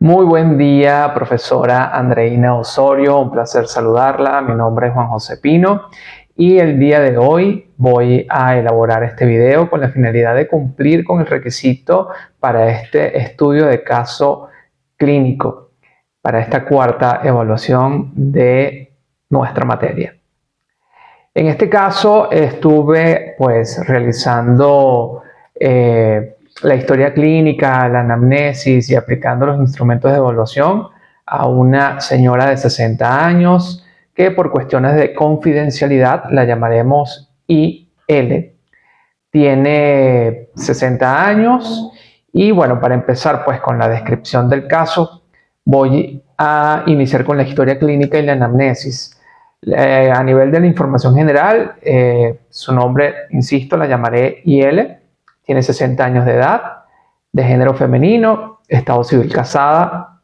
Muy buen día, profesora Andreina Osorio. Un placer saludarla. Mi nombre es Juan José Pino y el día de hoy voy a elaborar este video con la finalidad de cumplir con el requisito para este estudio de caso clínico, para esta cuarta evaluación de nuestra materia. En este caso estuve realizando la historia clínica, la anamnesis y aplicando los instrumentos de evaluación a una señora de 60 años que por cuestiones de confidencialidad la llamaremos IL. Tiene 60 años y bueno, para empezar con la descripción del caso, voy a iniciar con la historia clínica y la anamnesis. A nivel de la información general, su nombre, insisto, la llamaré IL. Tiene 60 años de edad, de género femenino, estado civil casada,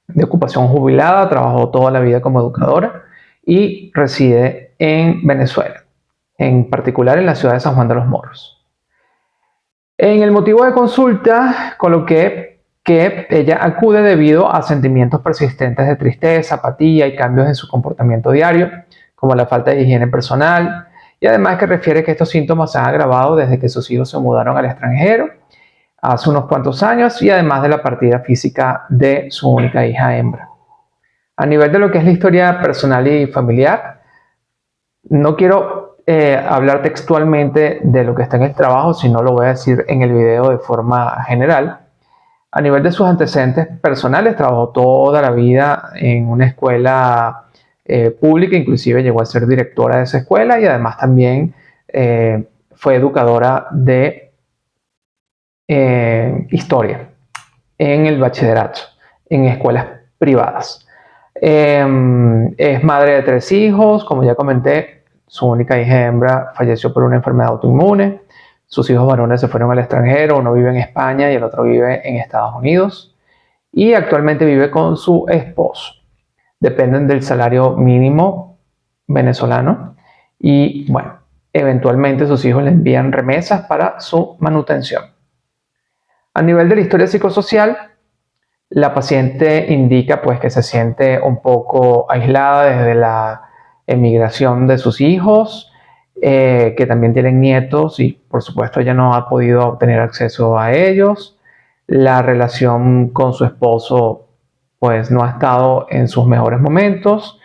de ocupación jubilada, trabajó toda la vida como educadora y reside en Venezuela, en particular en la ciudad de San Juan de los Morros. En el motivo de consulta coloqué que ella acude debido a sentimientos persistentes de tristeza, apatía y cambios en su comportamiento diario, como la falta de higiene personal, y además que refiere que estos síntomas se han agravado desde que sus hijos se mudaron al extranjero hace unos cuantos años y además de la partida física de su única hija hembra. A nivel de lo que es la historia personal y familiar, no quiero hablar textualmente de lo que está en el trabajo, sino lo voy a decir en el video de forma general. A nivel de sus antecedentes personales, trabajó toda la vida en una escuela pública, inclusive llegó a ser directora de esa escuela y además también fue educadora de historia en el bachillerato, en escuelas privadas. Es madre de 3 hijos, como ya comenté, su única hija hembra falleció por una enfermedad autoinmune. Sus hijos varones se fueron al extranjero, uno vive en España y el otro vive en Estados Unidos. Y actualmente vive con su esposo. Dependen del salario mínimo venezolano. Y bueno, eventualmente sus hijos le envían remesas para su manutención. A nivel de la historia psicosocial, la paciente indica que se siente un poco aislada desde la emigración de sus hijos, que también tienen nietos y por supuesto ella no ha podido obtener acceso a ellos. La relación con su esposo no ha estado en sus mejores momentos.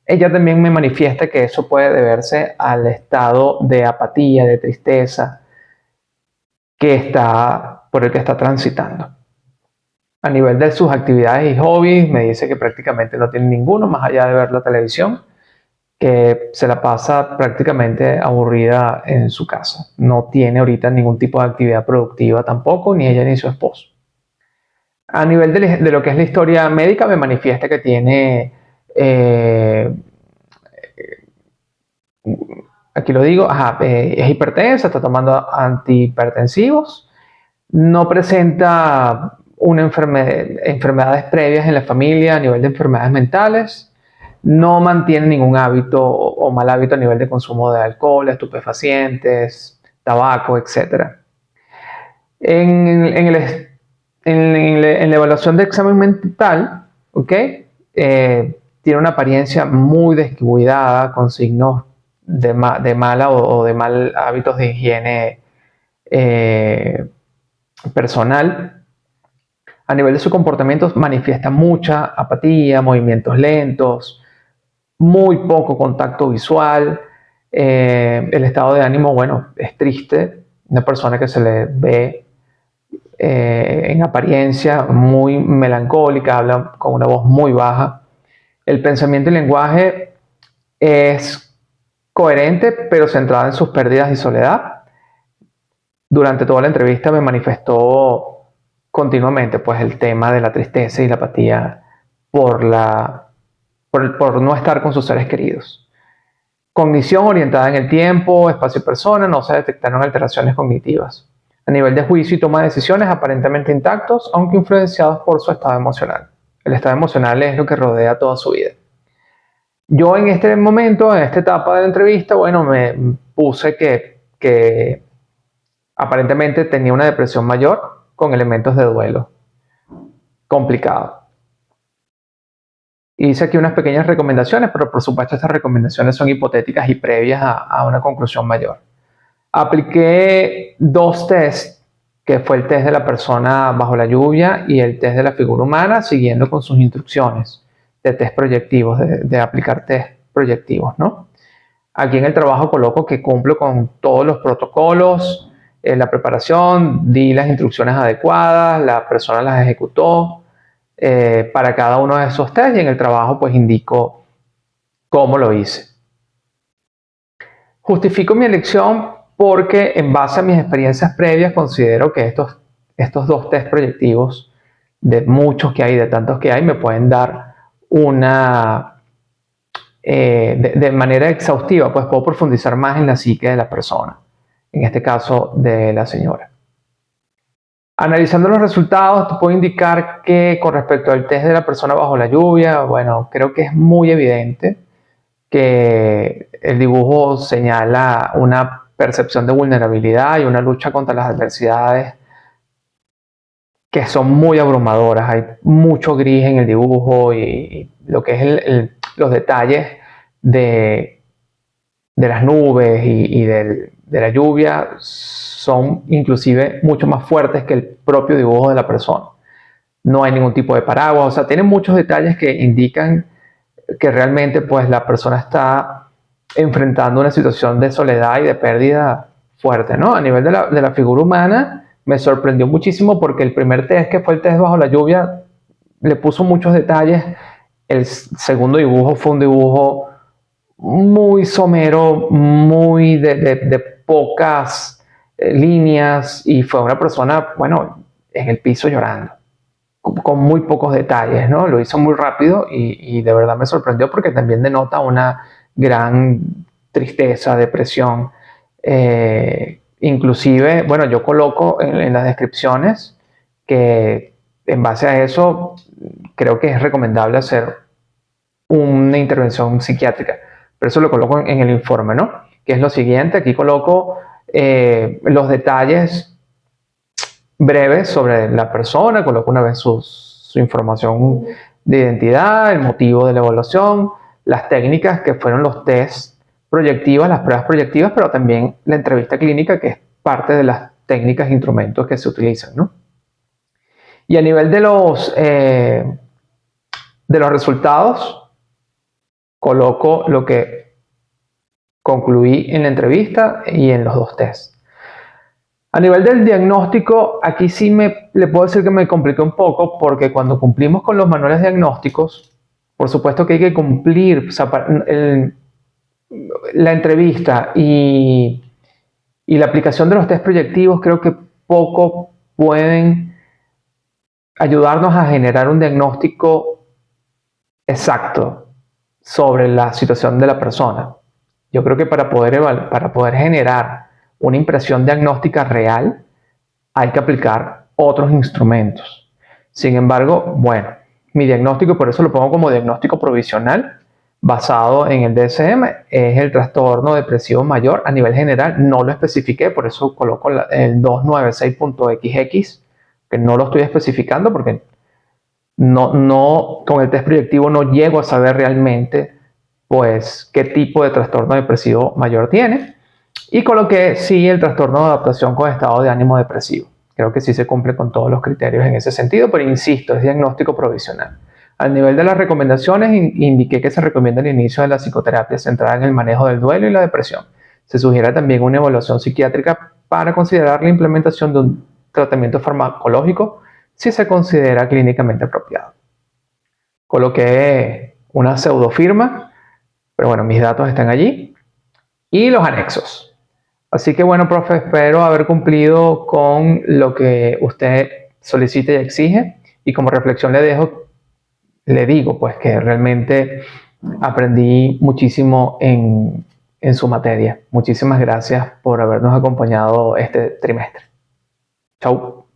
Ella también me manifiesta que eso puede deberse al estado de apatía, de tristeza por el que está transitando. A nivel de sus actividades y hobbies, me dice que prácticamente no tiene ninguno, más allá de ver la televisión, que se la pasa prácticamente aburrida en su casa. No tiene ahorita ningún tipo de actividad productiva tampoco, ni ella ni su esposo. A nivel de lo que es la historia médica, me manifiesta que tiene, aquí lo digo, es hipertensa, está tomando antihipertensivos, no presenta enfermedades previas en la familia a nivel de enfermedades mentales, no mantiene ningún hábito o mal hábito a nivel de consumo de alcohol, estupefacientes, tabaco, etc. En la evaluación de examen mental, tiene una apariencia muy descuidada, con signos de mala o de mal hábitos de higiene personal. A nivel de su comportamiento manifiesta mucha apatía, movimientos lentos, muy poco contacto visual. El estado de ánimo, es triste. Una persona que se le ve en apariencia muy melancólica, habla con una voz muy baja. El pensamiento y lenguaje es coherente, pero centrado en sus pérdidas y soledad. Durante toda la entrevista me manifestó continuamente el tema de la tristeza y la apatía por no estar con sus seres queridos. Cognición orientada en el tiempo, espacio y persona, no se detectaron alteraciones cognitivas. A nivel de juicio y toma de decisiones aparentemente intactos, aunque influenciados por su estado emocional. El estado emocional es lo que rodea toda su vida. Yo en este momento, en esta etapa de la entrevista, me puse que aparentemente tenía una depresión mayor con elementos de duelo complicado. Hice aquí unas pequeñas recomendaciones, pero por supuesto estas recomendaciones son hipotéticas y previas a una conclusión mayor. Apliqué 2 tests, que fue el test de la persona bajo la lluvia y el test de la figura humana, siguiendo con sus instrucciones de test proyectivos, de aplicar test proyectivos, ¿no? Aquí en el trabajo coloco que cumplo con todos los protocolos, la preparación, di las instrucciones adecuadas, la persona las ejecutó para cada uno de esos tests, y en el trabajo pues indico cómo lo hice. Justifico mi elección porque en base a mis experiencias previas considero que estos 2 test proyectivos, de muchos que hay, de tantos que hay, me pueden dar una, de manera exhaustiva, pues puedo profundizar más en la psique de la persona, en este caso de la señora. Analizando los resultados, te puedo indicar que con respecto al test de la persona bajo la lluvia, bueno, creo que es muy evidente que el dibujo señala una percepción de vulnerabilidad y una lucha contra las adversidades que son muy abrumadoras. Hay mucho gris en el dibujo y lo que es los detalles de las nubes y de la lluvia son inclusive mucho más fuertes que el propio dibujo de la persona. No hay ningún tipo de paraguas, o sea, tiene muchos detalles que indican que realmente pues la persona está enfrentando una situación de soledad y de pérdida fuerte, ¿no? A nivel de la figura humana me sorprendió muchísimo porque el primer test, que fue el test bajo la lluvia, le puso muchos detalles. El segundo dibujo fue un dibujo muy somero, muy de pocas líneas, y fue una persona, bueno, en el piso llorando, con muy pocos detalles, ¿no? Lo hizo muy rápido y de verdad me sorprendió porque también denota una gran tristeza, depresión. Inclusive, bueno, yo coloco en las descripciones que en base a eso creo que es recomendable hacer una intervención psiquiátrica, pero eso lo coloco en el informe, ¿no? Que es lo siguiente, aquí coloco los detalles breves sobre la persona, coloco una vez su información de identidad, el motivo de la evaluación, las técnicas que fueron los test proyectivas, las pruebas proyectivas, pero también la entrevista clínica, que es parte de las técnicas e instrumentos que se utilizan, ¿no? Y a nivel de los resultados, coloco lo que concluí en la entrevista y en los 2 tests. A nivel del diagnóstico, aquí sí le puedo decir que me compliqué un poco, porque cuando cumplimos con los manuales diagnósticos, por supuesto que hay que cumplir, o sea, la entrevista y la aplicación de los test proyectivos creo que poco pueden ayudarnos a generar un diagnóstico exacto sobre la situación de la persona. Yo creo que para poder generar una impresión diagnóstica real hay que aplicar otros instrumentos. Sin embargo, bueno, mi diagnóstico, por eso lo pongo como diagnóstico provisional, basado en el DSM, es el trastorno depresivo mayor. A nivel general no lo especifiqué, por eso coloco el 296.xx, que no lo estoy especificando porque con el test proyectivo no llego a saber realmente pues qué tipo de trastorno depresivo mayor tiene. Y coloqué sí el trastorno de adaptación con estado de ánimo depresivo. Creo que sí se cumple con todos los criterios en ese sentido, pero insisto, es diagnóstico provisional. Al nivel de las recomendaciones, indiqué que se recomienda el inicio de la psicoterapia centrada en el manejo del duelo y la depresión. Se sugiere también una evaluación psiquiátrica para considerar la implementación de un tratamiento farmacológico si se considera clínicamente apropiado. Coloqué una pseudofirma, pero bueno, mis datos están allí, y los anexos. Así que bueno, profe, espero haber cumplido con lo que usted solicita y exige, y como reflexión le digo pues que realmente aprendí muchísimo en su materia. Muchísimas gracias por habernos acompañado este trimestre. Chau.